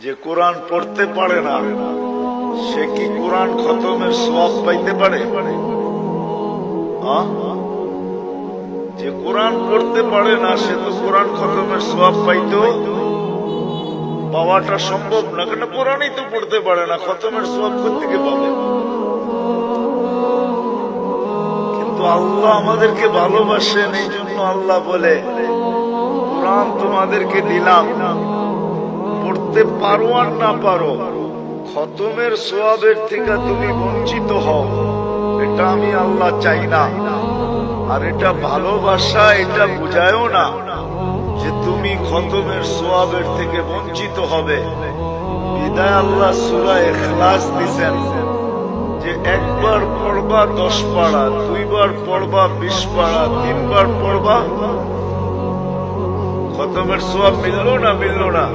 যে কোরআন পড়তে পারে না সে কি কোরআন খতমের সওয়াব পাইতে পারে? যে কোরআন পড়তে পারে না সে তো কোরআন খতমের সওয়াব পাওয়াটা সম্ভব না, কেন কোরআনই তো পড়তে পারে না, খতমের সওয়াব কোত্থেকে পাবে? কিন্তু আল্লাহ আমাদেরকে ভালোবাসেন, এই জন্য আল্লাহ বলে কোরআন তোমাদেরকে দিলাম, পড়তে পারো আর না পারো, খতমের সওয়াবের থেকে তুমি বঞ্চিত হও, এটা আমি আল্লাহ চাই না। আর এটা ভালোবাসা, এটা বুঝায়ও না যে তুমি খতমের সওয়াবের থেকে বঞ্চিত হবে। বিদায় আল্লাহ সূরা ইখলাস দিছেন যে একবার পড়বা 10 পারা, দুইবার পড়বা 20 পারা, তিনবার পড়বা, খতমের সওয়াব মিললো না?